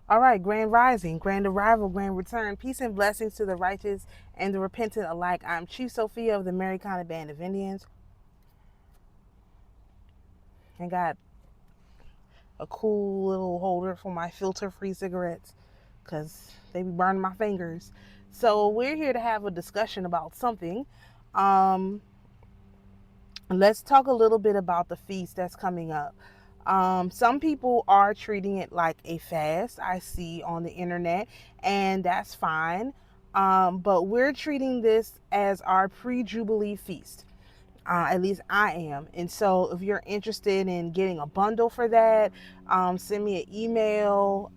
All right, grand rising, grand arrival, grand return, peace and blessings to the righteous and the repentant alike. I'm Chief Sophia of the Americana Band of Indians, and got a cool little holder for my filter-free cigarettes because they be burning my fingers. So we're here to have a discussion about something. Um, let's talk a little bit about the feast that's coming up. Some people are treating it like a fast, I see on the internet, and that's fine. But we're treating this as our pre Jubilee feast. At least I am. And so if you're interested in getting a bundle for that, send me an email,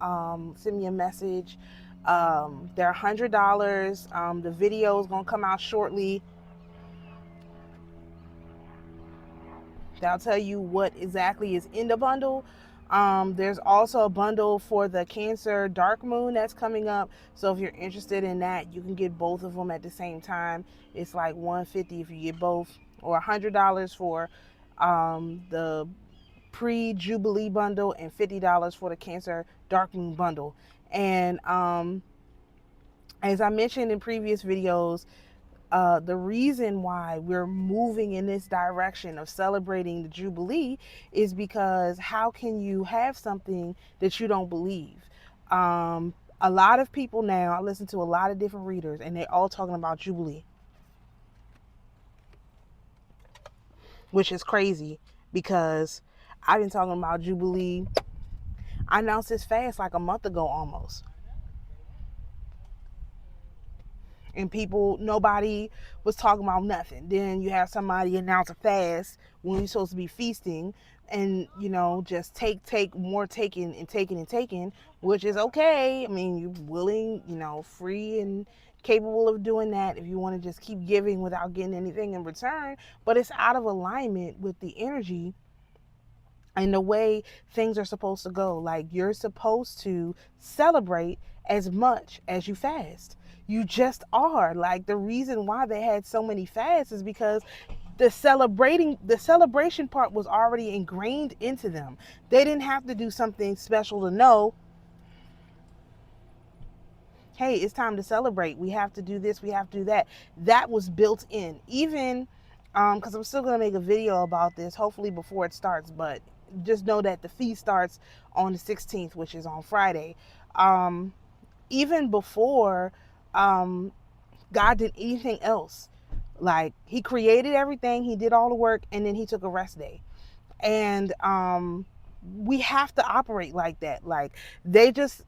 send me a message. They're $100. The video is going to come out shortly. That'll tell you what exactly is in the bundle. There's also a bundle for the Cancer Dark Moon that's coming up. So if you're interested in that, you can get both of them at the same time. It's like $150 if you get both, or $100 for the pre-Jubilee bundle and $50 for the Cancer Dark Moon bundle. And as I mentioned in previous videos, the reason why we're moving in this direction of celebrating the Jubilee is because how can you have something that you don't believe? A lot of people now, I listen to a lot of different readers, and they're all talking about Jubilee, which is crazy because I've been talking about Jubilee. I announced this fast like a month ago almost. And people, nobody was talking about nothing. Then you have somebody announce a fast when you're supposed to be feasting, and just take more, taking, which is okay. I mean, you're willing, free and capable of doing that if you want to just keep giving without getting anything in return. But it's out of alignment with the energy and the way things are supposed to go. Like, you're supposed to celebrate as much as you fast. You just are. Like, the reason why they had so many fasts is because the celebration part was already ingrained into them. They didn't have to do something special to know, hey, it's time to celebrate. We have to do this, we have to do that. That was built in. Even because I'm still going to make a video about this, hopefully before it starts, but just know that the feast starts on the 16th, which is on Friday. Even before God did anything else, like, he created everything, he did all the work, and then he took a rest day. And we have to operate like that. Like, they just,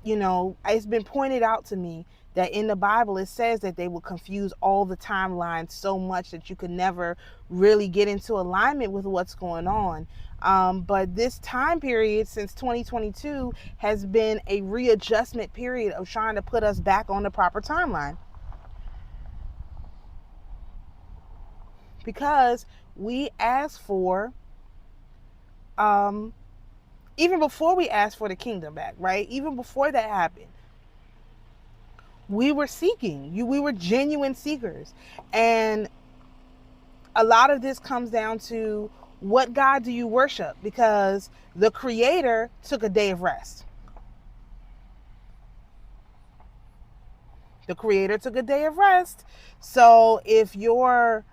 it's been pointed out to me that in the Bible it says that they will confuse all the timelines so much that you could never really get into alignment with what's going on. But this time period since 2022 has been a readjustment period of trying to put us back on the proper timeline. Because we asked for, even before we asked for the kingdom back, right? Even before that happened, we were seeking. We were genuine seekers. And a lot of this comes down to, what God do you worship? Because the Creator took a day of rest. The Creator took a day of rest. So if your,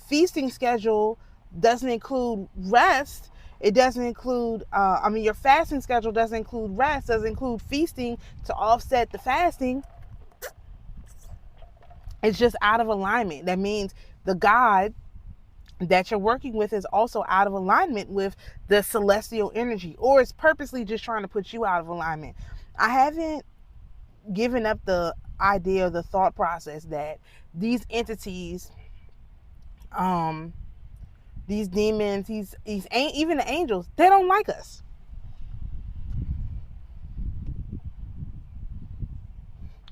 feasting schedule doesn't include rest, it doesn't include, your fasting schedule doesn't include rest, doesn't include feasting to offset the fasting, it's just out of alignment. That means the God that you're working with is also out of alignment with the celestial energy, or it's purposely just trying to put you out of alignment. I haven't given up the idea, the thought process that these entities, these demons, these even the angels, they don't like us.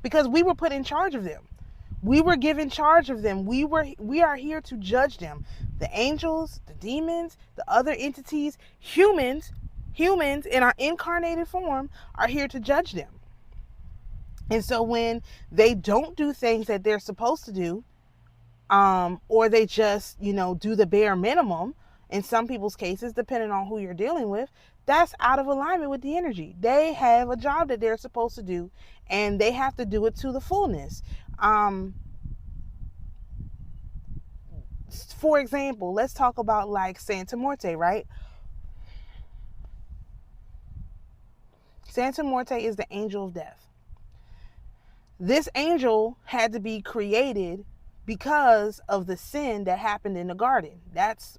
Because we were put in charge of them. We were given charge of them. We are here to judge them. The angels, the demons, the other entities, humans in our incarnated form are here to judge them. And so when they don't do things that they're supposed to do, or they just, do the bare minimum, in some people's cases, depending on who you're dealing with, That's out of alignment with the energy. They have a job that they're supposed to do, and they have to do it to the fullness. For example, let's talk about like Santa Muerte, right? Santa Muerte is the angel of death. This angel had to be created because of the sin that happened in the garden. That's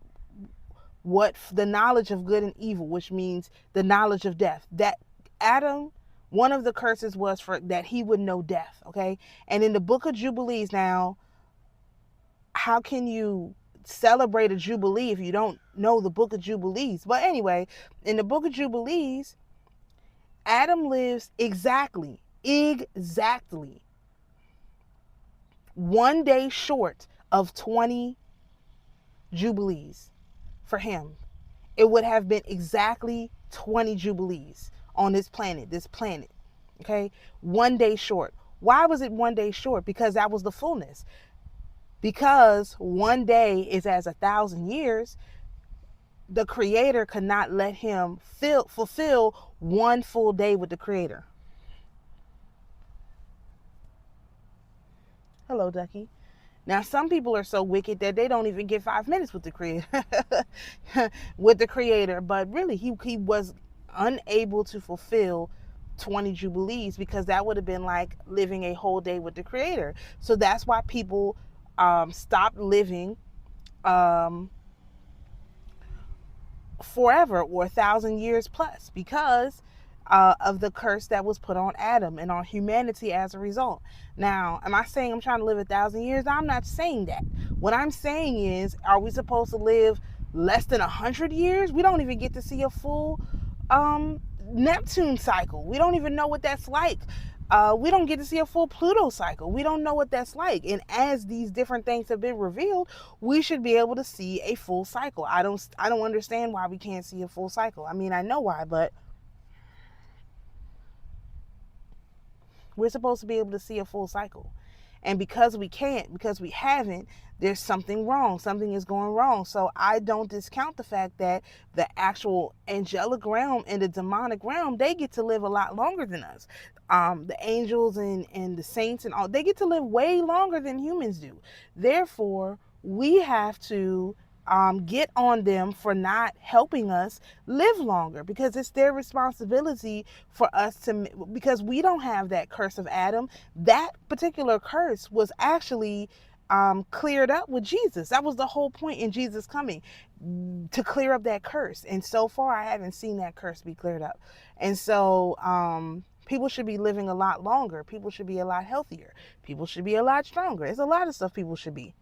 what the knowledge of good and evil, which means the knowledge of death. That Adam, one of the curses was for that he would know death. Okay. And in the book of Jubilees, now, how can you celebrate a Jubilee if you don't know the book of Jubilees? But anyway, in the book of Jubilees, Adam lives exactly 1 day short of 20 Jubilees for him. It would have been exactly 20 Jubilees on this planet. Okay? 1 day short. Why was it 1 day short? Because that was the fullness. Because 1 day is as 1,000 years, the Creator could not let him fulfill 1 full day with the Creator. Hello, Ducky. Now, some people are so wicked that they don't even get 5 minutes with the Creator. But really, he was unable to fulfill 20 Jubilees, because that would have been like living a whole day with the Creator. So that's why people stopped living forever, or 1,000 years plus, because of the curse that was put on Adam and on humanity as a result. Now, am I saying I'm trying to live 1,000 years? I'm not saying that. What I'm saying is, are we supposed to live less than 100 years? We don't even get to see a full Neptune cycle. We don't even know what that's like. We don't get to see a full Pluto cycle. We don't know what that's like. And as these different things have been revealed, we should be able to see a full cycle. I don't understand why we can't see a full cycle. I mean, I know why, but we're supposed to be able to see a full cycle. And because we can't, because we haven't, there's something wrong. Something is going wrong. So I don't discount the fact that the actual angelic realm and the demonic realm, they get to live a lot longer than us. The angels and the saints and all, they get to live way longer than humans do. Therefore, we have to get on them for not helping us live longer, because it's their responsibility for us to, because we don't have that curse of Adam. That particular curse was actually cleared up with Jesus. That was the whole point in Jesus coming, to clear up that curse. And so far, I haven't seen that curse be cleared up. And so people should be living a lot longer. People should be a lot healthier. People should be a lot stronger. It's a lot of stuff people should be.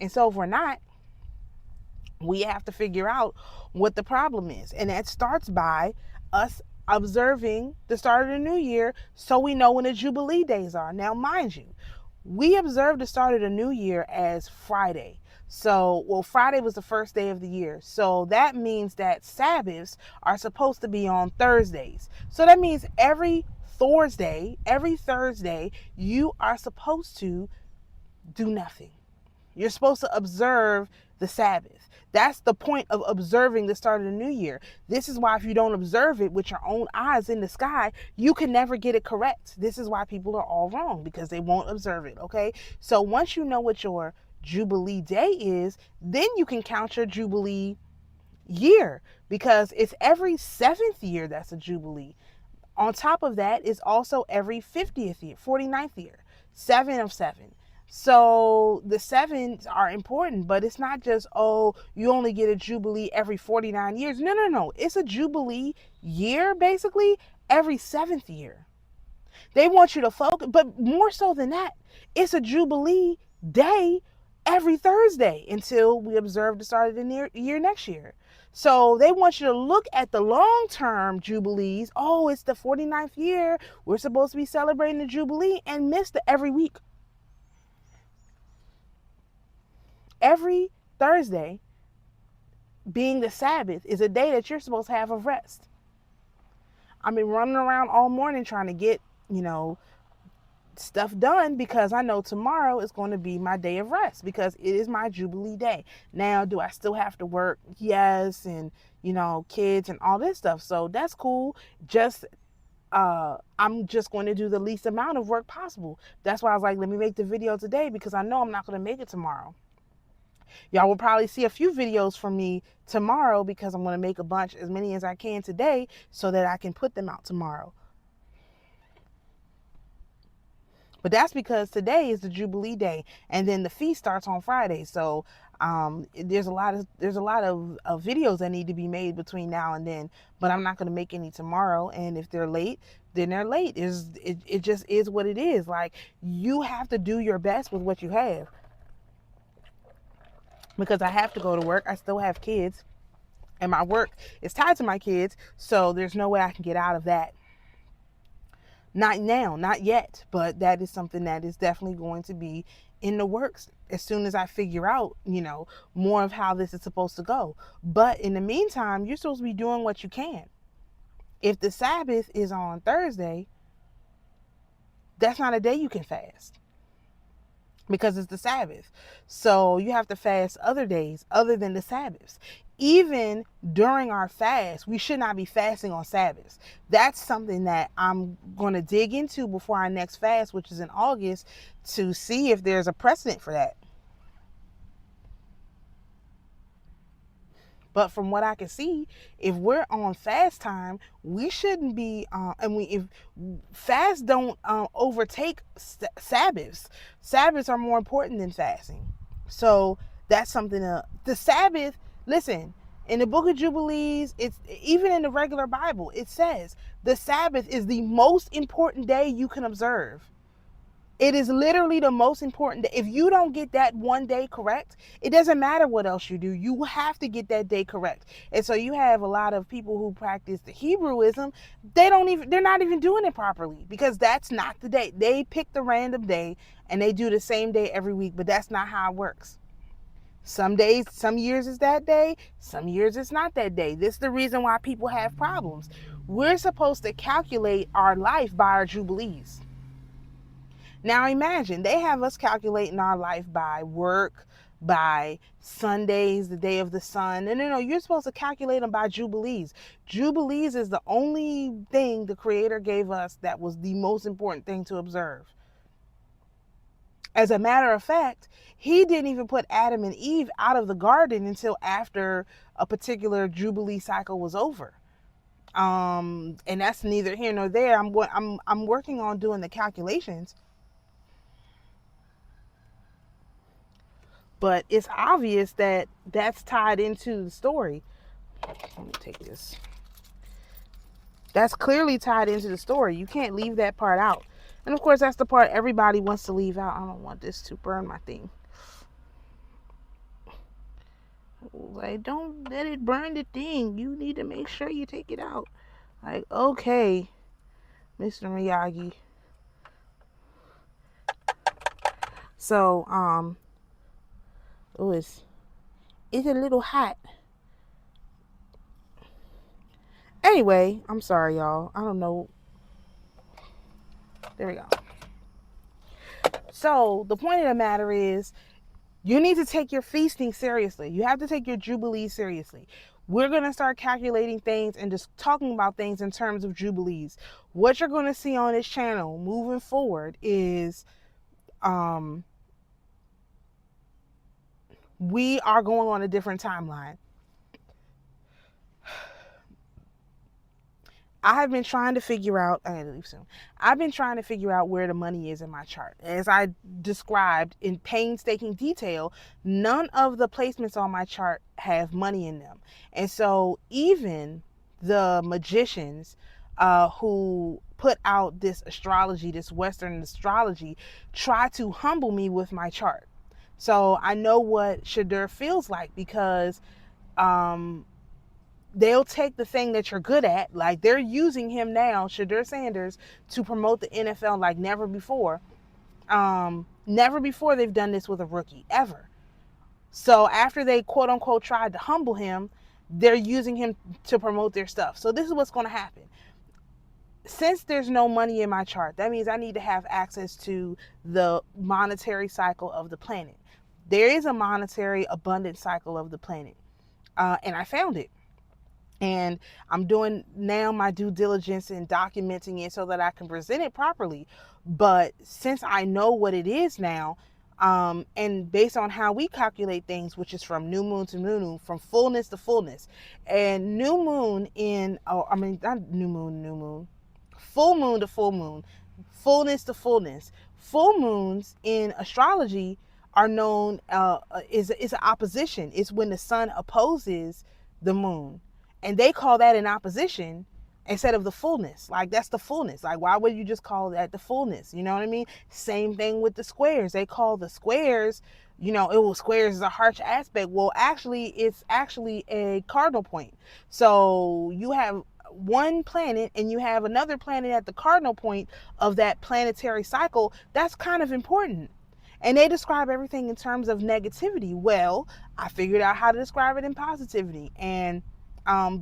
And so if we're not, we have to figure out what the problem is. And that starts by us observing the start of the new year, so we know when the Jubilee days are. Now, mind you, we observe the start of the new year as Friday. So, well, Friday was the first day of the year. So that means that Sabbaths are supposed to be on Thursdays. So that means every Thursday, you are supposed to do nothing. You're supposed to observe the Sabbath. That's the point of observing the start of the new year. This is why if you don't observe it with your own eyes in the sky, you can never get it correct. This is why people are all wrong, because they won't observe it, okay? So once you know what your Jubilee day is, then you can count your Jubilee year, because it's every 7th year that's a Jubilee. On top of that is also every 50th year, 49th year, 7 of 7. So the 7s are important, but it's not just, oh, you only get a Jubilee every 49 years. No. It's a Jubilee year, basically, every 7th year. They want you to focus, but more so than that, it's a Jubilee day every Thursday until we observe the start of the year next year. So they want you to look at the long-term Jubilees. Oh, it's the 49th year. We're supposed to be celebrating the Jubilee, and miss the every week. Every Thursday, being the Sabbath, is a day that you're supposed to have of rest. I've been running around all morning trying to get, stuff done, because I know tomorrow is going to be my day of rest, because it is my Jubilee day. Now, do I still have to work? Yes. And, kids and all this stuff. So that's cool. Just I'm just going to do the least amount of work possible. That's why I was like, let me make the video today, because I know I'm not going to make it tomorrow. Y'all will probably see a few videos from me tomorrow, because I'm going to make a bunch, as many as I can today, so that I can put them out tomorrow. But that's because today is the Jubilee day, and then the feast starts on Friday. So there's a lot of videos that need to be made between now and then. But I'm not going to make any tomorrow. And if they're late, then they're late. It just is what it is. Like, you have to do your best with what you have. Because I have to go to work. I still have kids, and my work is tied to my kids. So there's no way I can get out of that. Not now, not yet, but that is something that is definitely going to be in the works as soon as I figure out, more of how this is supposed to go. But in the meantime, you're supposed to be doing what you can. If the Sabbath is on Thursday, that's not a day you can fast, because it's the Sabbath. So you have to fast other days other than the Sabbaths. Even during our fast, we should not be fasting on Sabbaths. That's something that I'm going to dig into before our next fast, which is in August, to see if there's a precedent for that. But from what I can see, if we're on fast time, we shouldn't be. If fasts don't overtake Sabbaths, Sabbaths are more important than fasting. So that's something. The Sabbath. Listen, in the Book of Jubilees, it's even in the regular Bible, it says the Sabbath is the most important day you can observe. It is literally the most important day. If you don't get that one day correct, it doesn't matter what else you do. You have to get that day correct. And so you have a lot of people who practice the Hebrewism. They're not even doing it properly, because that's not the day. They pick the random day and they do the same day every week, but that's not how it works. Some days, some years is that day, some years it's not that day. This is the reason why people have problems. We're supposed to calculate our life by our Jubilees. Now imagine, they have us calculating our life by work, by Sundays, the day of the sun. No, you're supposed to calculate them by Jubilees. Jubilees is the only thing the Creator gave us that was the most important thing to observe. As a matter of fact, he didn't even put Adam and Eve out of the garden until after a particular Jubilee cycle was over. And that's neither here nor there. I'm working on doing the calculations. But it's obvious that that's tied into the story. Let me take this. That's clearly tied into the story. You can't leave that part out. And of course, that's the part everybody wants to leave out. I don't want this to burn my thing. Like, don't let it burn the thing. You need to make sure you take it out. Like, okay, Mr. Miyagi. So, it's a little hot. Anyway, I'm sorry, y'all. I don't know. There we go. So the point of the matter is, you need to take your feasting seriously. You have to take your Jubilee seriously. We're going to start calculating things and just talking about things in terms of Jubilees. What you're going to see on this channel moving forward is we are going on a different timeline. I have been trying to figure out, I gotta leave soon. I've been trying to figure out where the money is in my chart. As I described in painstaking detail, none of the placements on my chart have money in them. And so even the magicians who put out this astrology, this Western astrology, try to humble me with my chart. So I know what Shadur feels like, because they'll take the thing that you're good at, like they're using him now, Shadur Sanders, to promote the NFL like never before. Never before they've done this with a rookie, ever. So after they quote unquote tried to humble him, they're using him to promote their stuff. So this is what's going to happen. since there's no money in my chart, that means I need to have access to the monetary cycle of the planet. There is a monetary abundance cycle of the planet, and I found it. And I'm doing now my due diligence in documenting it so that I can present it properly. But since I know what it is now, and based on how we calculate things, which is from new moon to new moon, from fullness to fullness, and new moon in, oh, I mean, not new moon, full moon to full moon, fullness to fullness. Full moons in astrology are known is an opposition. It's when the sun opposes the moon, and they call that an opposition instead of the fullness. Like, that's the fullness. Like, why would you just call that the fullness? You know what I mean? Same thing with the squares. They call the squares, it was squares is a harsh aspect. Well, actually, it's actually a cardinal point. So you have one planet and you have another planet at the cardinal point of that planetary cycle. That's kind of important. And they describe everything in terms of negativity. Well, I figured out how to describe it in positivity. And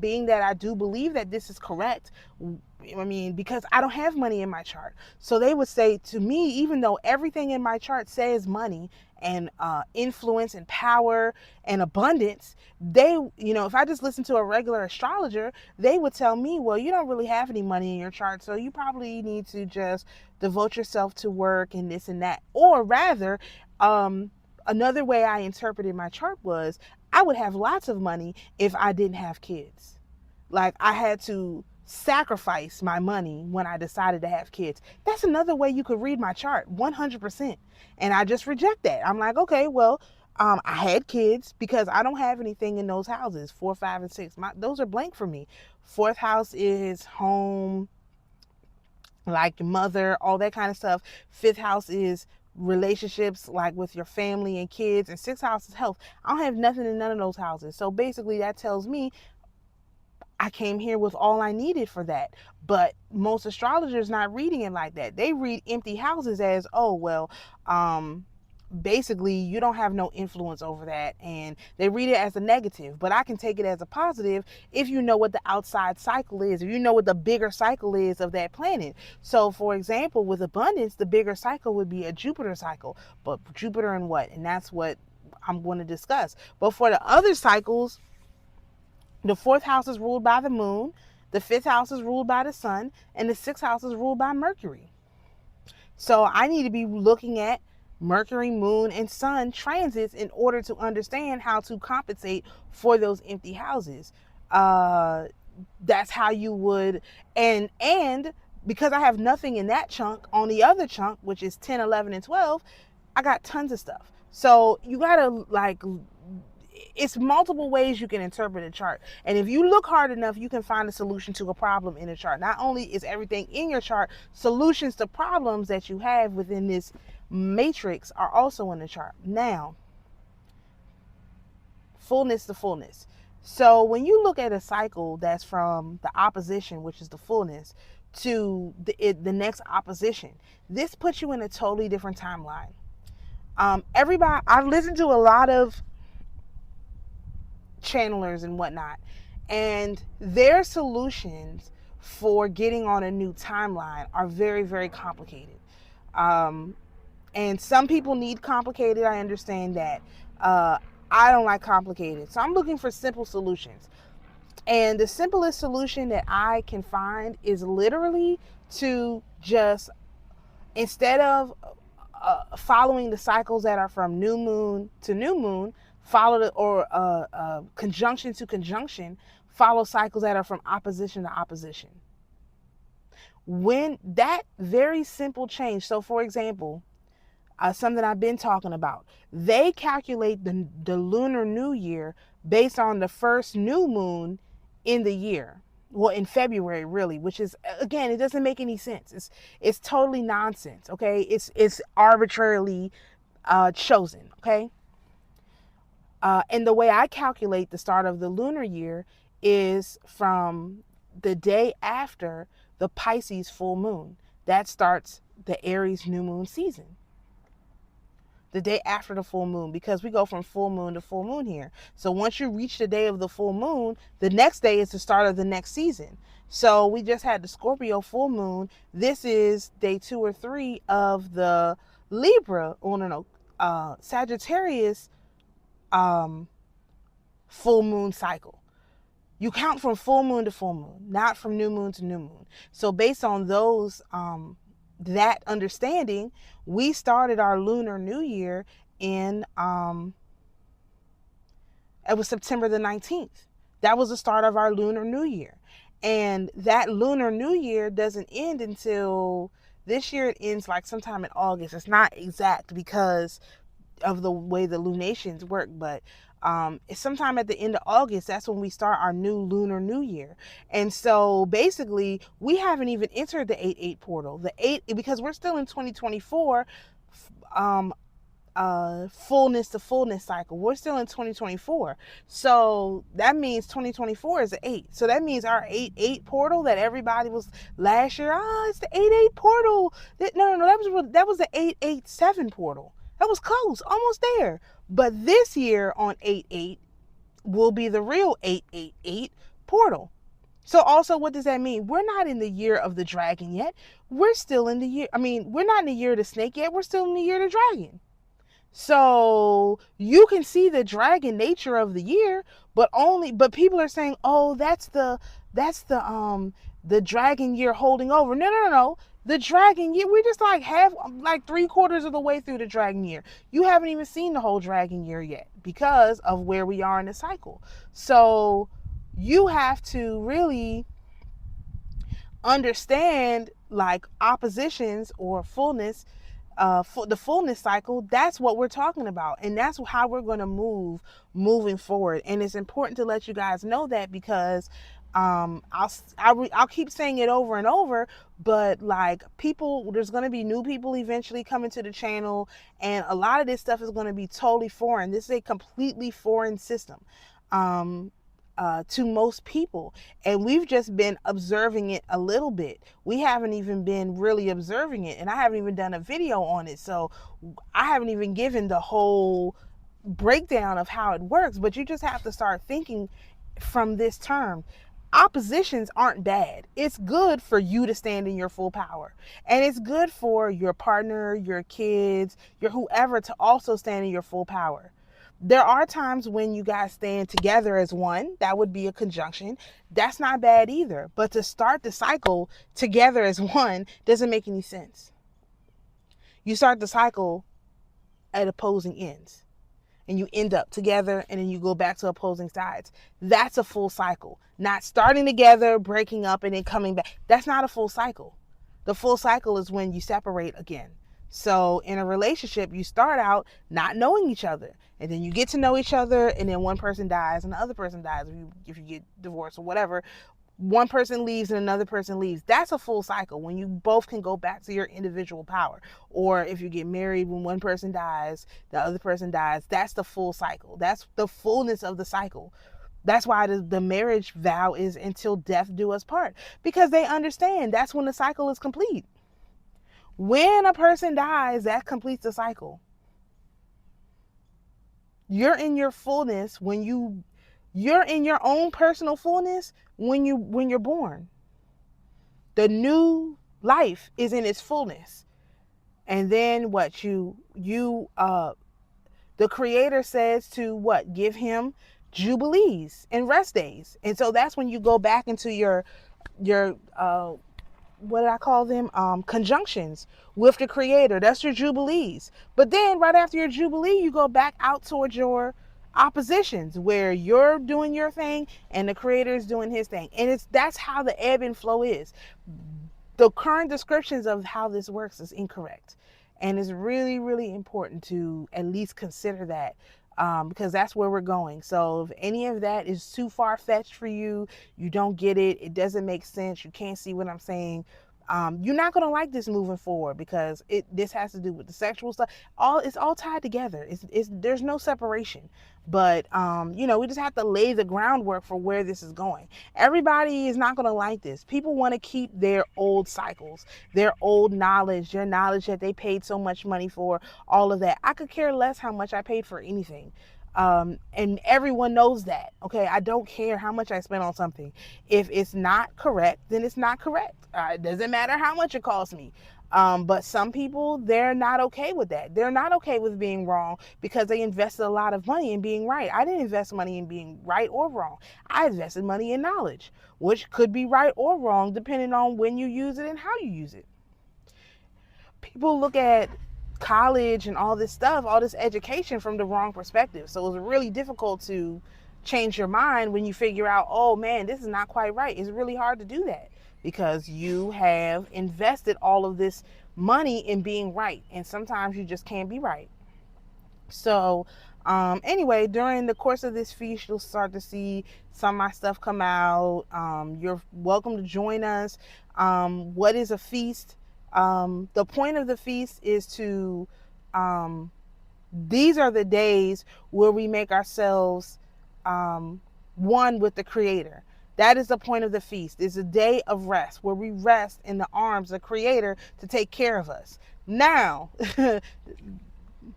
being that I do believe that this is correct, I mean, because I don't have money in my chart. So they would say to me, even though everything in my chart says money and influence and power and abundance, they, if I just listen to a regular astrologer, they would tell me, well, you don't really have any money in your chart, so you probably need to just devote yourself to work and this and that. Or rather, another way I interpreted my chart was I would have lots of money if I didn't have kids. Like, I had to sacrifice my money when I decided to have kids. That's another way you could read my chart, 100%. And I just reject that. I'm like, okay, well, I had kids because I don't have anything in those houses, 4, 5, and 6. Those are blank for me. Fourth house is home, like your mother, all that kind of stuff. Fifth house is relationships, like with your family and kids, and sixth house is health. I don't have nothing in none of those houses. So basically that tells me I came here with all I needed for that. But most astrologers not reading it like that. They read empty houses as, oh, well, basically you don't have no influence over that, and they read it as a negative. But I can take it as a positive if you know what the outside cycle is, if you know what the bigger cycle is of that planet. So for example, with abundance, the bigger cycle would be a Jupiter cycle. But Jupiter and what? And that's what I'm going to discuss. But for the other cycles, the fourth house is ruled by the moon, the fifth house is ruled by the sun, and the sixth house is ruled by Mercury. So I need to be looking at Mercury, moon, and sun transits in order to understand how to compensate for those empty houses. That's how you would, and because I have nothing in that chunk, on the other chunk, which is 10, 11, and 12, I got tons of stuff. So you gotta, it's multiple ways you can interpret a chart. And if you look hard enough, you can find a solution to a problem in a chart. Not only is everything in your chart, solutions to problems that you have within this matrix are also in the chart. Now, fullness to fullness. So when you look at a cycle that's from the opposition, which is the fullness, to the next opposition, this puts you in a totally different timeline. Everybody, I've listened to a lot of channelers and whatnot, and their solutions for getting on a new timeline are very, very complicated. And some people need complicated. I understand that. I don't like complicated. So I'm looking for simple solutions. And the simplest solution that I can find is literally to just, instead of following the cycles that are from new moon to new moon, conjunction to conjunction, follow cycles that are from opposition to opposition. When that very simple change, so for example, something I've been talking about, they calculate the lunar new year based on the first new moon in the year. Well, in February, really, which is, again, it doesn't make any sense. It's totally nonsense. Okay, it's arbitrarily chosen. Okay. And the way I calculate the start of the lunar year is from the day after the Pisces full moon. That starts the Aries new moon season. the day after the full moon, because we go from full moon to full moon here. So once you reach the day of the full moon, the next day is the start of the next season. So we just had the Scorpio full moon. This is day 2 or 3 of the Libra, oh no, Sagittarius full moon cycle. You count from full moon to full moon, not from new moon to new moon. So based on those that understanding, we started our lunar new year in it was September the 19th. That was the start of our lunar new year. And that lunar new year doesn't end until this year. It ends like sometime in August. It's not exact because of the way the lunations work, but it's sometime at the end of August. That's when we start our new lunar new year. And so basically we haven't even entered the 8-8 portal, the 8, because we're still in 2024 fullness to fullness cycle. We're still in 2024. So that means 2024 is an 8. So that means our 8-8 portal that everybody was last year, it's the 8-8 portal. No, that was the 8-8-7 portal. That was close, almost there. But this year on 8-8 will be the real 8-8-8 portal. So also, what does that mean? We're not in the year of the dragon yet. We're still in the year, we're not in the year of the snake yet. We're still in the year of the dragon. So you can see the dragon nature of the year, but people are saying, oh, that's the dragon year holding over. No. The dragon year, we're just like 3/4 of the way through the dragon year. You haven't even seen the whole dragon year yet because of where we are in the cycle. So you have to really understand like oppositions or fullness, the fullness cycle. That's what we're talking about, and that's how we're going to moving forward. And it's important to let you guys know that because I'll keep saying it over and over, but like there's going to be new people eventually coming to the channel, and a lot of this stuff is going to be totally foreign. This is a completely foreign system to most people, and we've just been observing it a little bit. We haven't even been really observing it, and I haven't even done a video on it, so I haven't even given the whole breakdown of how it works. But you just have to start thinking from this term. Oppositions aren't bad. It's good for you to stand in your full power, and it's good for your partner, your kids, your whoever to also stand in your full power. There are times when you guys stand together as one. That would be a conjunction. That's not bad either. But to start the cycle together as one doesn't make any sense. You start the cycle at opposing ends, and you end up together, and then you go back to opposing sides. That's a full cycle. Not starting together, breaking up, and then coming back. That's not a full cycle. The full cycle is when you separate again. So in a relationship, you start out not knowing each other, and then you get to know each other, and then one person dies and the other person dies. If you get divorced or whatever, one person leaves and another person leaves. That's a full cycle when you both can go back to your individual power. Or if you get married, when one person dies, the other person dies. That's the full cycle. That's the fullness of the cycle. That's why the marriage vow is until death do us part, because they understand that's when the cycle is complete. When a person dies, that completes the cycle. You're in your fullness when you're in your own personal fullness when you're born. The new life is in its fullness. And then what the creator says to what? Give him jubilees and rest days. And so that's when you go back into your what did I call them? Conjunctions with the creator. That's your jubilees. But then right after your jubilee, you go back out towards your oppositions where you're doing your thing and the creator is doing his thing. And that's how the ebb and flow is. The current descriptions of how this works is incorrect. And it's really, really important to at least consider that. Because that's where we're going. So if any of that is too far-fetched for you, you don't get it, it doesn't make sense, you can't see what I'm saying, You're not going to like this moving forward because this has to do with the sexual stuff. It's all tied together. There's no separation. But we just have to lay the groundwork for where this is going. Everybody is not going to like this. People want to keep their old cycles, their old knowledge, their knowledge that they paid so much money for, all of that. I could care less how much I paid for anything. And everyone knows that. Okay, I don't care how much I spent on something. If it's not correct, then it's not correct. It doesn't matter how much it costs me. But some people, they're not okay with that. They're not okay with being wrong because they invested a lot of money in being right. I didn't invest money in being right or wrong. I invested money in knowledge, which could be right or wrong depending on when you use it and how you use it. People look at college and all this stuff, all this education from the wrong perspective. So it's really difficult to change your mind when you figure out, oh man, this is not quite right. It's really hard to do that because you have invested all of this money in being right. And sometimes you just can't be right. So anyway, during the course of this feast, you'll start to see some of my stuff come out. You're welcome to join us. What is a feast? The point of the feast is to, these are the days where we make ourselves one with the Creator. That is the point of the feast. It's a day of rest where we rest in the arms of the Creator to take care of us. Now,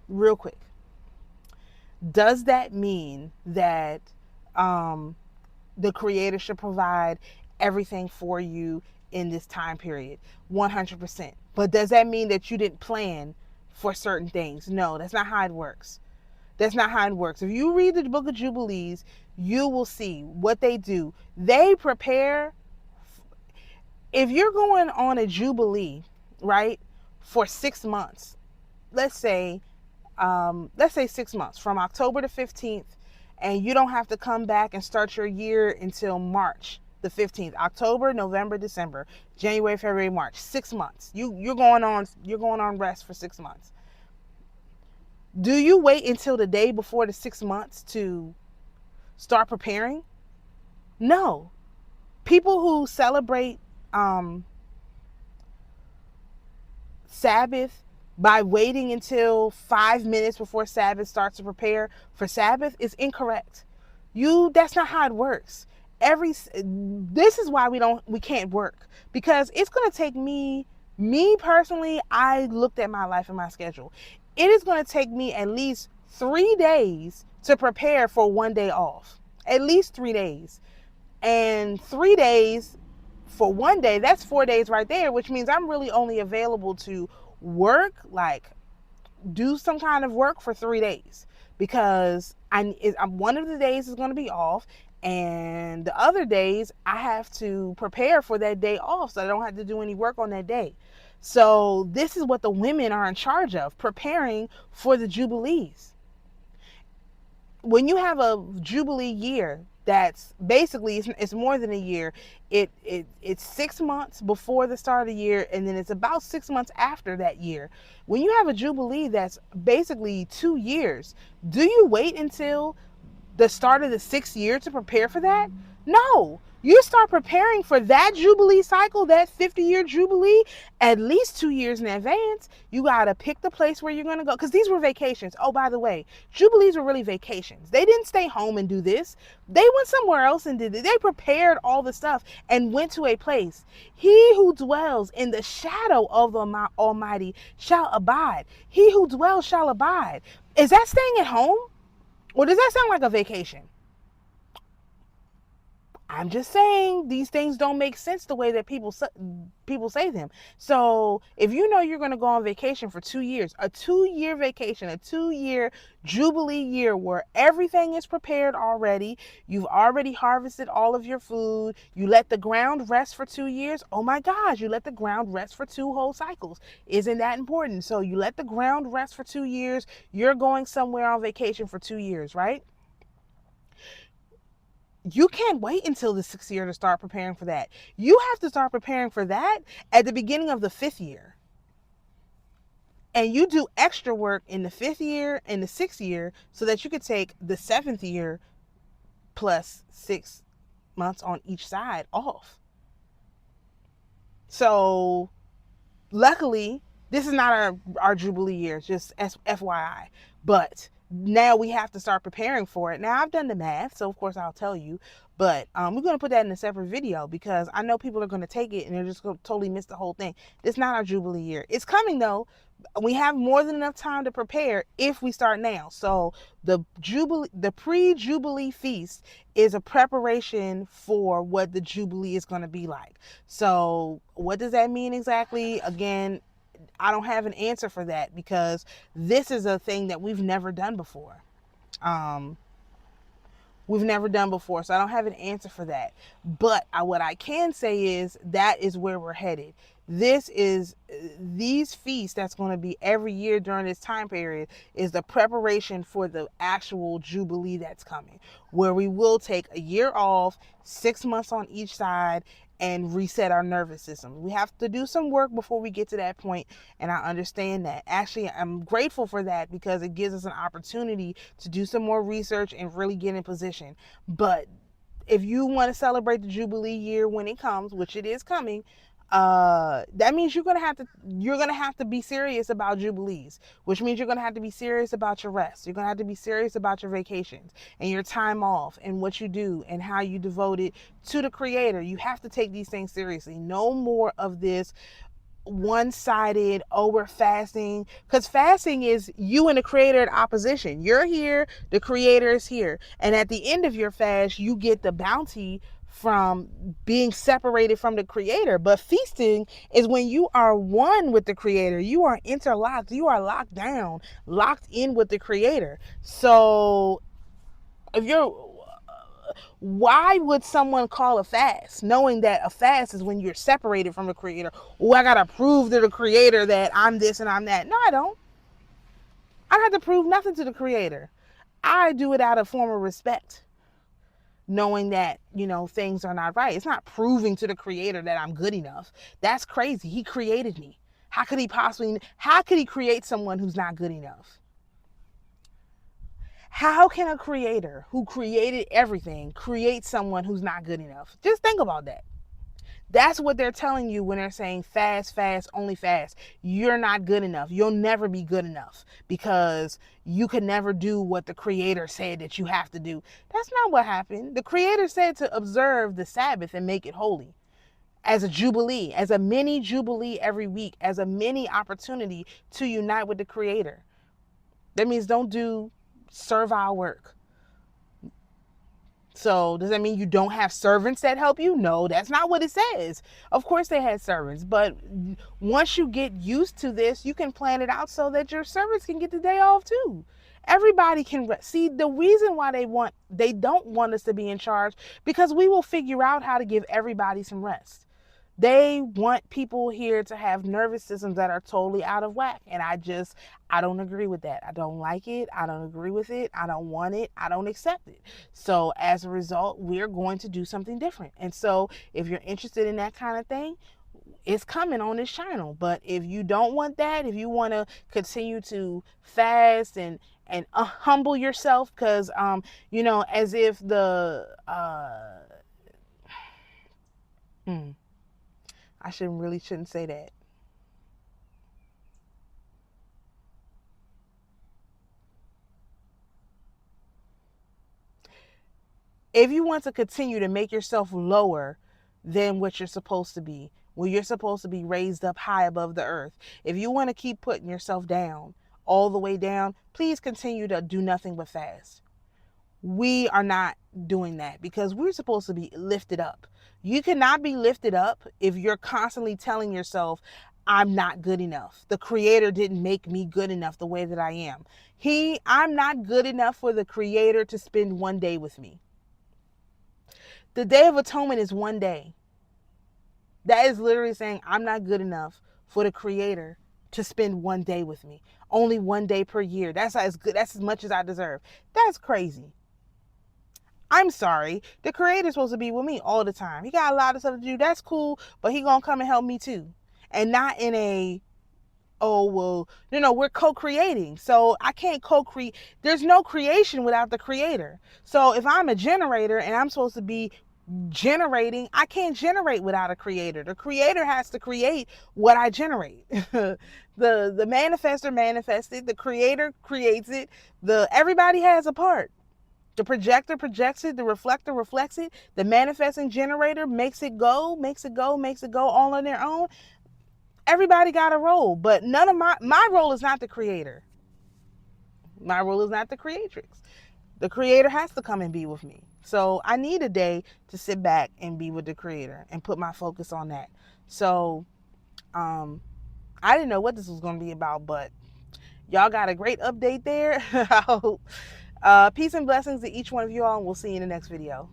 real quick, does that mean that the Creator should provide everything for you in this time period? 100%. But does that mean that you didn't plan for certain things? No, that's not how it works. That's not how it works. If you read the book of Jubilees, you will see what they do. They prepare. If you're going on a Jubilee, right, for 6 months, let's say 6 months, from October the 15th, and you don't have to come back and start your year until March the 15th. October, November, December, January, February, March. 6 months. You're going on rest for 6 months. Do you wait until the day before the 6 months to start preparing? No. People who celebrate Sabbath by waiting until 5 minutes before Sabbath starts to prepare for Sabbath is incorrect. That's not how it works. This is why we can't work, because it's going to take me personally, I looked at my life and my schedule. It is going to take me at least 3 days to prepare for 1 day off. At least 3 days. And 3 days for 1 day, that's 4 days right there, which means I'm really only available to work, like do some kind of work for 3 days, because one of the days is going to be off, and the other days I have to prepare for that day off so I don't have to do any work on that day. So this is what the women are in charge of, preparing for the Jubilees. When you have a Jubilee year, that's basically, it's more than a year. It's 6 months before the start of the year, and then it's about 6 months after that year. When you have a Jubilee that's basically 2 years, do you wait until the start of the 6th year to prepare for that? No. You start preparing for that Jubilee cycle, that 50-year Jubilee, at least 2 years in advance. You got to pick the place where you're going to go, because these were vacations. Oh, by the way, Jubilees were really vacations. They didn't stay home and do this. They went somewhere else and did it. They prepared all the stuff and went to a place. He who dwells in the shadow of the Almighty shall abide. He who dwells shall abide. Is that staying at home? Or does that sound like a vacation? I'm just saying, these things don't make sense the way that people say them. So if you know you're going to go on vacation for 2 years, a 2-year vacation, a 2-year Jubilee year where everything is prepared already, you've already harvested all of your food, you let the ground rest for 2 years. Oh my gosh, you let the ground rest for 2 whole cycles. Isn't that important? So you let the ground rest for 2 years. You're going somewhere on vacation for 2 years, right? You can't wait until the 6th year to start preparing for that. You have to start preparing for that at the beginning of the 5th year. And you do extra work in the 5th year and the 6th year so that you could take the 7th year plus 6 months on each side off. So luckily, this is not our Jubilee year, just FYI. But now we have to start preparing for it. Now I've done the math, so of course I'll tell you. But we're going to put that in a separate video because I know people are going to take it and they're just going to totally miss the whole thing. It's not our Jubilee year. It's coming though. We have more than enough time to prepare if we start now. So the pre-Jubilee feast is a preparation for what the Jubilee is going to be like. So what does that mean exactly? Again, I don't have an answer for that because this is a thing that we've never done before. Um, we've never done before, so I don't have an answer for that. But what I can say is that is where we're headed. This is these feasts that's going to be every year during this time period is the preparation for the actual Jubilee that's coming, where we will take a year off, 6 months on each side, and reset our nervous system. We have to do some work before we get to that point, and I understand that. Actually, I'm grateful for that because it gives us an opportunity to do some more research and really get in position. But if you want to celebrate the Jubilee year when it comes, which it is coming, that means you're gonna have to be serious about Jubilees, which means you're gonna have to be serious about your rest. You're gonna have to be serious about your vacations and your time off and what you do and how you devote it to the Creator. You have to take these things seriously. No more of this one-sided, oh, we're fasting, because fasting is you and the Creator in opposition. You're here, the Creator is here, and at the end of your fast you get the bounty from being separated from the Creator. But feasting is when you are one with the Creator. You are interlocked, you are locked down, locked in with the Creator. So if you're why would someone call a fast knowing that a fast is when you're separated from the Creator? Oh, I gotta prove to the Creator that I'm this and I'm that. No, I don't. I don't have to prove nothing to the Creator. I do it out of form of respect, knowing that, things are not right. It's not proving to the Creator that I'm good enough. That's crazy. He created me. How could he create someone who's not good enough? How can a Creator who created everything create someone who's not good enough? Just think about that. That's what they're telling you when they're saying fast, fast, only fast. You're not good enough. You'll never be good enough because you could never do what the Creator said that you have to do. That's not what happened. The Creator said to observe the Sabbath and make it holy. As a Jubilee, as a mini Jubilee every week, as a mini opportunity to unite with the Creator. That means don't do servile work. So does that mean you don't have servants that help you? No, that's not what it says. Of course they had servants, but once you get used to this, you can plan it out so that your servants can get the day off too. Everybody can see the reason why they don't want us to be in charge, because we will figure out how to give everybody some rest. They want people here to have nervous systems that are totally out of whack. And I don't agree with that. I don't like it. I don't agree with it. I don't want it. I don't accept it. So as a result, we're going to do something different. And so if you're interested in that kind of thing, it's coming on this channel. But if you don't want that, if you want to continue to fast and humble yourself, because as if the I shouldn't say that. If you want to continue to make yourself lower than what you're supposed to be, when you're supposed to be raised up high above the earth, if you want to keep putting yourself down, all the way down, please continue to do nothing but fast. We are not doing that because we're supposed to be lifted up. You cannot be lifted up if you're constantly telling yourself, I'm not good enough. The Creator didn't make me good enough the way that I am. I'm not good enough for the Creator to spend one day with me. The Day of Atonement is one day. That is literally saying I'm not good enough for the Creator to spend one day with me. Only one day per year. That's as good. That's as much as I deserve. That's crazy. I'm sorry. The Creator's supposed to be with me all the time. He got a lot of stuff to do. That's cool, but he gonna come and help me too. And not in a, oh, well, we're co-creating. So I can't co-create. There's no creation without the Creator. So if I'm a generator and I'm supposed to be generating. I can't generate without a creator. The creator has to create what I generate. the manifester manifested, the creator creates it, the everybody has a part. The projector projects it, the reflector reflects it, the manifesting generator makes it go, makes it go, makes it go all on their own. Everybody got a role, but none of my role is not the creator. My role is not the creatrix. The creator has to come and be with me. So I need a day to sit back and be with the creator and put my focus on that. So I didn't know what this was going to be about, but y'all got a great update there. I hope. Peace and blessings to each one of you all, and we'll see you in the next video.